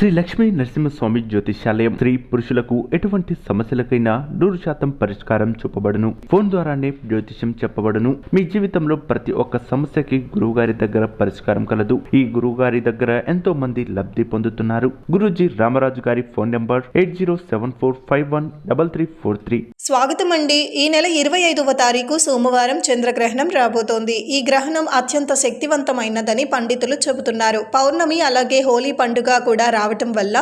శ్రీ లక్ష్మీ నరసింహస్వామి జ్యోతిష్యాలయం స్త్రీ పురుషులకు ఎటువంటి సమస్యలకైనా 100% పరిష్కారం చూపబడును. ఫోన్ ద్వారానే జ్యోతిష్యం చెప్పబడును. మీ జీవితంలో ప్రతి ఒక్క సమస్యకి గురువుగారి దగ్గర పరిష్కారం కలదు. ఈ గురువుగారి దగ్గర ఎంతో మంది లబ్ధి పొందుతున్నారు. గురూజీ రామరాజు గారి ఫోన్ నంబర్ 8074513343. స్వాగతం అండి. ఈ నెల 25వ తారీఖు సోమవారం చంద్రగ్రహణం రాబోతోంది. ఈ గ్రహణం అత్యంత శక్తివంతమైనదని పండితులు చెబుతున్నారు. పౌర్ణమి అలాగే హోలీ పండుగ కూడా రావటం వల్ల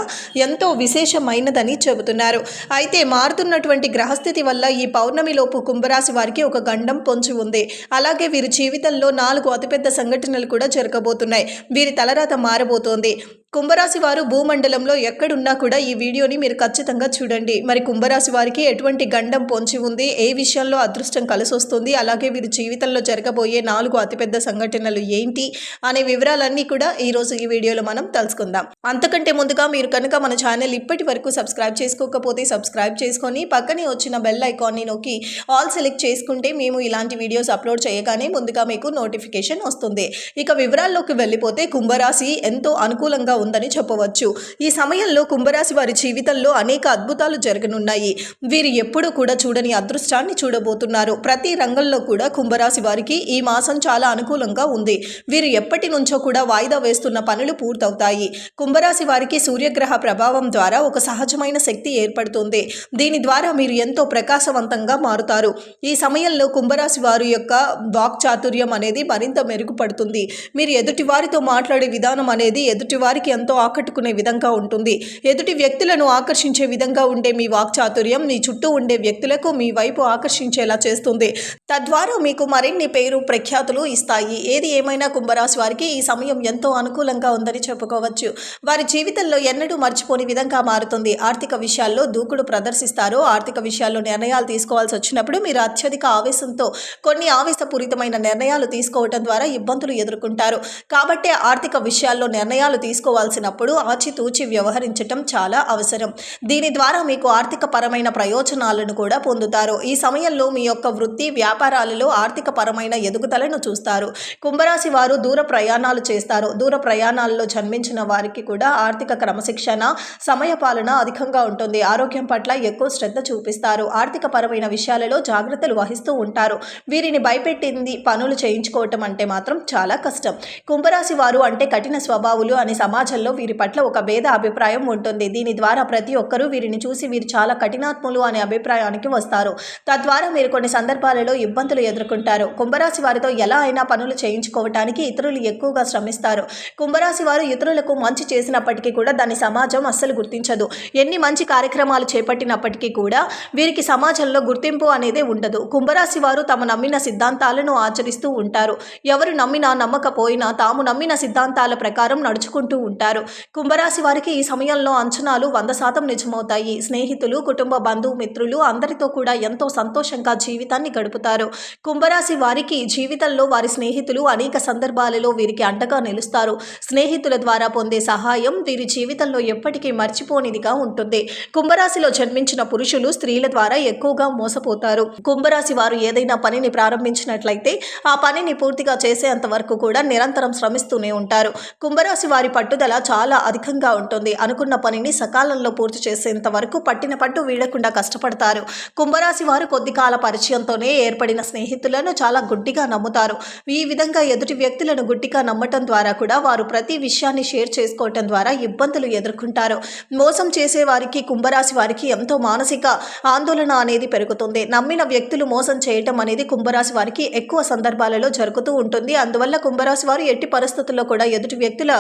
ఎంతో విశేషమైనదని చెబుతున్నారు. అయితే మారుతున్నటువంటి గ్రహస్థితి వల్ల ఈ పౌర్ణమిలోపు కుంభరాశి వారికి ఒక గండం పొంచి ఉంది. అలాగే వీరి జీవితంలో 4 అతిపెద్ద సంఘటనలు కూడా జరగబోతున్నాయి. వీరి తలరాత మారబోతోంది. కుంభరాశి వారు భూమండలంలో ఎక్కడున్నా కూడా ఈ వీడియోని మీరు ఖచ్చితంగా చూడండి. మరి కుంభరాశి వారికి ఎటువంటి గండం పొంచి ఉంది, ఏ విషయంలో అదృష్టం కలిసి వస్తుంది, అలాగే వీరి జీవితంలో జరగబోయే 4 అతిపెద్ద సంఘటనలు ఏంటి అనే వివరాలన్నీ కూడా ఈరోజు ఈ వీడియోలో మనం తెలుసుకుందాం. అంతకంటే ముందుగా మీరు కనుక మన ఛానల్ ఇప్పటి వరకు సబ్స్క్రైబ్ చేసుకోకపోతే సబ్స్క్రైబ్ చేసుకొని పక్కనే వచ్చిన బెల్ ఐకాన్ని నొక్కి ఆల్ సెలెక్ట్ చేసుకుంటే మేము ఇలాంటి వీడియోస్ అప్లోడ్ చేయగానే ముందుగా మీకు నోటిఫికేషన్ వస్తుంది. ఇక వివరాల్లోకి వెళ్ళిపోతే కుంభరాశి ఎంతో అనుకూలంగా ఉందని చెప్పవచ్చు. ఈ సమయంలో కుంభరాశి వారి జీవితంలో అనేక అద్భుతాలు జరగనున్నాయి. వీరు ఎప్పుడూ కూడా చూడని అదృష్టాన్ని చూడబోతున్నారు. ప్రతి రంగంలో కూడా కుంభరాశి వారికి ఈ మాసం చాలా అనుకూలంగా ఉంది. వీరు ఎప్పటి నుంచో కూడా వాయిదా వేస్తున్న పనులు పూర్తవుతాయి. కుంభరాశి వారికి సూర్యగ్రహ ప్రభావం ద్వారా ఒక సహజమైన శక్తి ఏర్పడుతుంది. దీని ద్వారా మీరు ఎంతో ప్రకాశవంతంగా మారుతారు. ఈ సమయంలో కుంభరాశి వారి యొక్క వాక్చాతుర్యం అనేది మరింత మెరుగుపడుతుంది. మీరు ఎదుటి వారితో మాట్లాడే విధానం అనేది ఎదుటి వారికి ఎంతో ఆకట్టుకునే విధంగా ఉంటుంది. ఎదుటి వ్యక్తులను ఆకర్షించే విధంగా ఉండే మీ వాక్చాతుర్యం మీ చుట్టూ ఉండే వ్యక్తులకు మీ వైపు ఆకర్షించేలా చేస్తుంది. తద్వారా మీకు మరిన్ని పేరు ప్రఖ్యాతులు ఇస్తాయి. ఏది ఏమైనా కుంభరాశి వారికి ఈ సమయం ఎంతో అనుకూలంగా ఉందని చెప్పుకోవచ్చు. వారి జీవితంలో ఎన్నడూ మర్చిపోని విధంగా మారుతుంది. ఆర్థిక విషయాల్లో దూకుడు ప్రదర్శిస్తారు. ఆర్థిక విషయాల్లో నిర్ణయాలు తీసుకోవాల్సి వచ్చినప్పుడు మీరు అత్యధిక ఆవేశంతో కొన్ని ఆవేశపూరితమైన నిర్ణయాలు తీసుకోవడం ద్వారా ఇబ్బందులు ఎదుర్కొంటారు. కాబట్టి ఆర్థిక విషయాల్లో నిర్ణయాలు తీసుకోవాల్సినప్పుడు ఆచితూచి వ్యవహరించటం చాలా అవసరం. దీని ద్వారా మీకు ఆర్థిక పరమైన ప్రయోజనాలను కూడా పొందుతారు. ఈ సమయంలో మీ యొక్క వృత్తి వ్యాపారాలలో ఆర్థిక పరమైన ఎదుగుదలను చూస్తారు. కుంభరాశి వారు దూర ప్రయాణాలు చేస్తారు. దూర ప్రయాణాలలో జన్మించిన వారికి కూడా ఆర్థిక క్రమశిక్షణ సమయపాలన అధికంగా ఉంటుంది. ఆరోగ్యం పట్ల ఎక్కువ శ్రద్ధ చూపిస్తారు. ఆర్థిక పరమైన విషయాలలో జాగ్రత్తలు వహిస్తూ ఉంటారు. వీరిని భయపెట్టింది పనులు చేయించుకోవటం అంటే మాత్రం చాలా కష్టం. కుంభరాశి వారు అంటే కఠిన స్వభావులు అని సమాజంలో వీరి పట్ల ఒక భేద అభిప్రాయం ఉంటుంది. దీని ద్వారా ప్రతి ఒక్కరూ వీరిని చూసి వీరు చాలా కఠినాత్ములు అనే అభిప్రాయానికి వస్తారు. తద్వారా మీరు కొన్ని సందర్భాలలో ఇబ్బందులు ఎదుర్కొంటారు. కుంభరాశి వారితో ఎలా అయినా పనులు చేయించుకోవటానికి ఇతరులు ఎక్కువగా శ్రమిస్తారు. కుంభరాశి వారు ఇతరులకు మంచి చేసినప్పటికీ కూడా దాన్ని సమాజం అస్సలు గుర్తించదు. ఎన్ని మంచి కార్యక్రమాలు చేపట్టినప్పటికీ కూడా వీరికి సమాజంలో గుర్తింపు అనేది ఉండదు. కుంభరాశి వారు తమ నమ్మిన సిద్ధాంతాలను ఆచరిస్తూ ఉంటారు. ఎవరు నమ్మినా నమ్మకపోయినా తాము నమ్మిన సిద్ధాంతాల ప్రకారం నడుచుకుంటూ ఉంటారు. కుంభరాశి వారికి ఈ సమయంలో అంచనాలు 100% నిజమవుతాయి. స్నేహితులు, కుటుంబ బంధుమిత్రులు అందరితో కూడా ఎంతో సంతోషంగా జీవితాన్ని గడుపుతారు. కుంభరాశి వారికి జీవితంలో వారి స్నేహితులు అనేక సందర్భాలలో వీరికి అండగా నిలుస్తారు. స్నేహితుల ద్వారా పొందే సహాయం వీరి జీవితంలో ఎప్పటికీ మర్చిపోనిదిగా ఉంటుంది. కుంభరాశిలో జన్మించిన పురుషులు స్త్రీల ద్వారా ఎక్కువగా మోసపోతారు. కుంభరాశి వారు ఏదైనా పనిని ప్రారంభించినట్లయితే ఆ పనిని పూర్తిగా చేసేంత వరకు కూడా నిరంతరం శ్రమిస్తూనే ఉంటారు. కుంభరాశి వారి పట్టుదల చాలా అధికంగా ఉంటుంది. అనుకున్న పనిని సకాలంలో పూర్తి చేసేంత వరకు పట్టిన పట్టు వీడకుండా కష్టపడతారు. కుంభరాశి వారు కొద్ది కాల పరిచయంతోనే ఏర్పడిన స్నేహితులను చాలా గుడ్డిగా నమ్ముతారు. ఈ విధంగా ఎదుటి వ్యక్తులను గుడ్డిగా నమ్మటం ద్వారా కూడా వారు ప్రతి విషయాన్ని షేర్ చేసుకోవటం ద్వారా ఇబ్బందులు ఎదుర్కొంటారు. మోసం చేసే వారికి కుంభరాశి వారికి ఎంతో మానసిక ఆందోళన అనేది పెరుగుతుంది. నమ్మిన వ్యక్తులు మోసం చేయటం అనేది కుంభరాశి వారికి ఎక్కువ సందర్భాలలో జరుగుతూ ఉంటుంది. అందువల్ల కుంభరాశి వారు ఎట్టి పరిస్థితుల్లో కూడా ఎదుటి వ్యక్తుల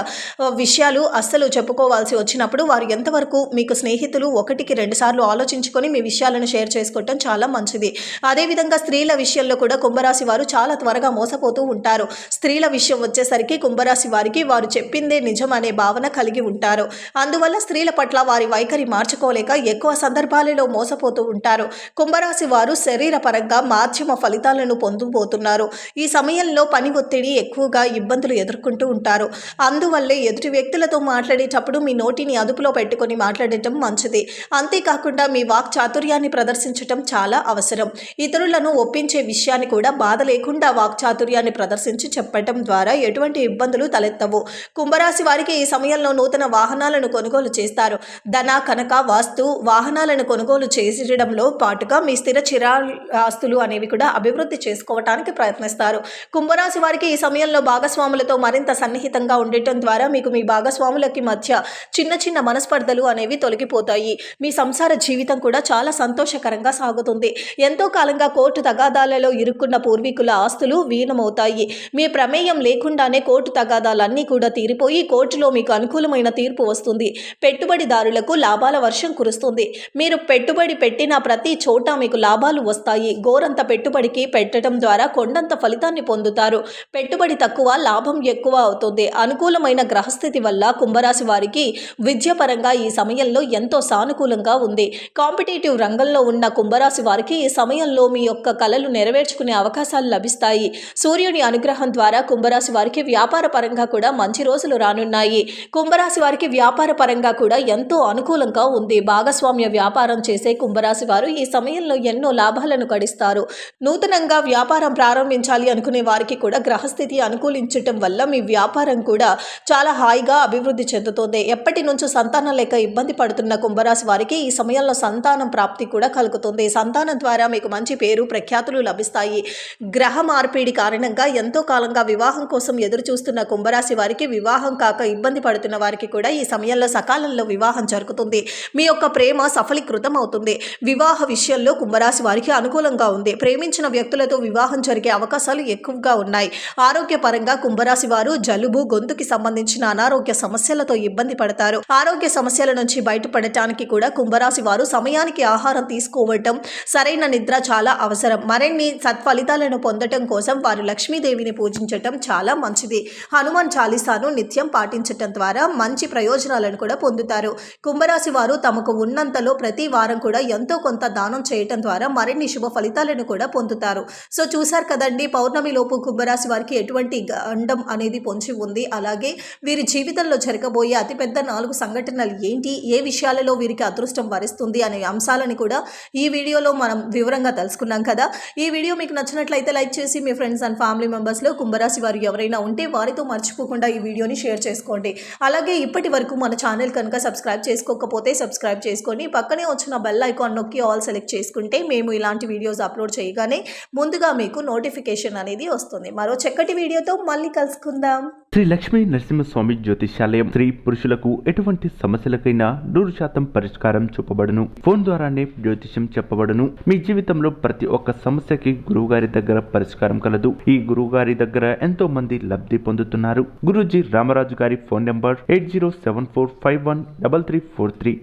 విషయాలు అస్సలు చెప్పుకోవాల్సి వచ్చినప్పుడు వారు ఎంతవరకు మీకు స్నేహితులు 1-2 సార్లు ఆలోచించుకొని మీ విషయాలను షేర్ చేసుకోవటం చాలా మంచిది. అదేవిధంగా స్త్రీల విషయంలో కూడా కుంభరాశి వారు చాలా త్వరగా మోసపోతూ ఉంటారు. స్త్రీల విషయం వచ్చేసరికి కుంభరాశి వారికి వారు చెప్పిందే నిజం అనే భావన కలిగి ఉంటారు. అందువల్ల స్త్రీల పట్ల వారి వైఖరి మార్చుకోలేక ఎక్కువ సందర్భాలలో మోసపోతూ ఉంటారు. కుంభరాశి వారు శరీరపరంగా మాధ్యమ ఫలితాలను పొందబోతున్నారు. ఈ సమయంలో పని ఒత్తిడి ఎక్కువగా ఇబ్బందులు ఎదుర్కొంటూ ఉంటారు. అందువల్లే ఎదుటి వ్యక్తులతో మాట్లాడేటప్పుడు మీ నోటిని అదుపులో పెట్టుకొని మాట్లాడటం మంచిది. అంతేకాకుండా మీ వాక్ చాతుర్యాన్ని ప్రదర్శించటం చాలా అవసరం. ఇతరులను ఒప్పించే విషయాన్ని కూడా బాధ లేకుండా వాక్ చాతుర్యాన్ని ప్రదర్శించి చెప్పటం ద్వారా ఎటువంటి ఇబ్బందులు తలెత్తవు. కుంభరాశి వారికి ఈ సమయంలో నూతన వాహనాలను కొనుగోలు చేస్తారు. ధన, కనక, వాస్తు వాహనాలను కొనుగోలు చేయడంలో పాటుగా మీ స్థిర చిరాస్తులు అనేవి కూడా అభివృద్ధి చేసుకోవటానికి ప్రయత్నిస్తారు. కుంభరాశి వారికి ఈ సమయంలో భాగస్వాములతో మరింత సన్నిహితంగా ఉండటం ద్వారా మీకు మీ భాగస్వాములకి మధ్య చిన్న చిన్న మనస్పర్ధలు అనేవి తొలగిపోతాయి. మీ సంసార జీవితం కూడా చాలా సంతోషకరంగా సాగుతుంది. ఎంతో కాలంగా కోర్టు తగాదాలలో ఇరుక్కున్న పూర్వీకుల ఆస్తులు వీణమవుతాయి. మీ ప్రమేయం లేకుండానే కోర్టు తగాదాలన్నీ కూడా తీరిపోయి కోర్టులో మీకు అనుకూలమైన తీర్పు వస్తుంది. పెట్టుబడిదారులకు లాభాల వర్షం కురుస్తుంది. మీరు పెట్టుబడి పెట్టిన ప్రతి చోట మీకు లాభాలు వస్తాయి. గోరంత పెట్టుబడికి పెట్టడం ద్వారా కొండంత ఫలితాన్ని పొందుతారు. పెట్టుబడి తక్కువ, లాభం ఎక్కువ అవుతుంది. అనుకూలమైన గ్రహస్థితి వల్ల కుంభరాశి వారికి విద్యాపరంగా ఈ సమయంలో ఎంతో సానుకూలంగా ఉంది. కాంపిటేటివ్ రంగంలో ఉన్న కుంభరాశి వారికి ఈ సమయంలో మీ యొక్క కలలు నెరవేర్చుకునే అవకాశాలు లభిస్తాయి. సూర్యుని అనుగ్రహం ద్వారా కుంభరాశి వారికి వ్యాపార పరంగా కూడా మంచి రోజులు రానున్నాయి. కుంభరాశి వారికి వ్యాపార పరంగా కూడా ఎంతో అనుకూలంగా ఉంది. భాగస్వామ్య వ్యాపారం చేసే కుంభరాశి వారు ఈ సమయంలో ఎన్నో లాభాలను గడిస్తారు. నూతనంగా వ్యాపారం ప్రారంభించాలి అనుకునే వారికి కూడా గ్రహస్థితి అనుకూలించటం వల్ల మీ వ్యాపారం కూడా చాలా హాయిగా అభివృద్ధి చెందుతుంది. ఎప్పటి నుంచో సంతానం లేక ఇబ్బంది పడుతున్న కుంభరాశి వారికి ఈ సమయంలో సంతానం ప్రాప్తి కూడా కలుగుతుంది. సంతానం ద్వారా మీకు మంచి పేరు ప్రఖ్యాతులు లభిస్తాయి. గ్రహ మార్పిడి కారణంగా ఎంతో కాలంగా వివాహం కోసం ఎదురు చూస్తున్న కుంభరాశి వారికి వివాహం కాక ఇబ్బంది పడుతున్న వారికి కూడా ఈ సమయంలో సకాలంలో వివాహం జరుగుతుంది. మీ యొక్క ప్రేమ సఫలీకృతం అవుతుంది. వివాహ విషయంలో కుంభరాశి వారికి అనుకూలంగా ఉంది. ప్రేమించిన వ్యక్తులతో వివాహం జరిగే అవకాశాలు ఎక్కువగా ఉన్నాయి. ఆరోగ్యపరంగా కుంభరాశి వారు జలుబు, గొంతుకి సంబంధించిన అనారోగ్య సమస్యలతో ఇబ్బంది పడతారు. ఆరోగ్య సమస్యల నుంచి బయటపడటానికి కూడా కుంభరాశి వారు సమయానికి ఆహారం తీసుకోవటం, సరైన నిద్ర చాలా అవసరం. మరిన్ని సత్ఫలితాలను పొందటం కోసం వారు లక్ష్మీదేవిని పూజించటం చాలా మంచిది. హనుమాన్ చాలీసాను నిత్యం పాటించటం ద్వారా మంచి ప్రయోజనాలను కూడా పొందుతారు. కుంభరాశి వారు తమకు ఉన్నంతలో ప్రతి వారం కూడా ఎంతో కొంత దానం చేయటం ద్వారా మరిన్ని శుభ ఫలితాలను కూడా పొందుతారు. సో చూశారు కదండి, పౌర్ణమి లోపు కుంభరాశి వారికి ఎటువంటి గండం అనేది పొంచి ఉంది. అలాగే వీరి జీవితంలో జరగబోయే అతిపెద్ద 4 సంఘటనలు ఏంటి, ఏ విషయాలలో వీరికి అదృష్టం వరిస్తుంది అనే అంశాలను కూడా ఈ వీడియోలో మనం వివరంగా తెలుసుకున్నాం కదా. ఈ వీడియో మీకు నచ్చినట్లయితే లైక్ చేసి మీ ఫ్రెండ్స్ అండ్ ఫ్యామిలీ మెంబర్స్లో కుంభరాశి వారు ఎవరైనా ఉంటే వారితో మర్చిపోకుండా ఈ వీడియోని షేర్ చేసుకోండి. అలాగే ఇప్పటి వరకు మన ఛానల్ కనుక సబ్స్క్రైబ్ చేసుకోకపోతే సబ్స్క్రైబ్ చేసుకొని పక్కనే వచ్చిన బెల్ ఐకాన్ నొక్కి ఆల్ సెలెక్ట్ చేసుకుంటే మేము ఇలాంటి వీడియోస్ అప్లోడ్ చేయగానే ముందుగా మీకు నోటిఫికేషన్ అనేది వస్తుంది. మరో చక్కటి వీడియోతో మళ్ళీ కలుసుకుందాం. శ్రీ లక్ష్మీ నరసింహస్వామి జ్యోతిష్యాలయం స్త్రీ పురుషులకు ఎటువంటి సమస్యలకైనా 100% పరిష్కారం చూపబడును. ఫోన్ ద్వారానే జ్యోతిష్యం చెప్పబడును. మీ జీవితంలో ప్రతి ఒక్క సమస్యకి గురువు గారి దగ్గర పరిష్కారం కలదు. ఈ గురువు గారి దగ్గర ఎంతో మంది లబ్ధి పొందుతున్నారు. గురూజీ రామరాజు గారి ఫోన్ నెంబర్ 8074513343.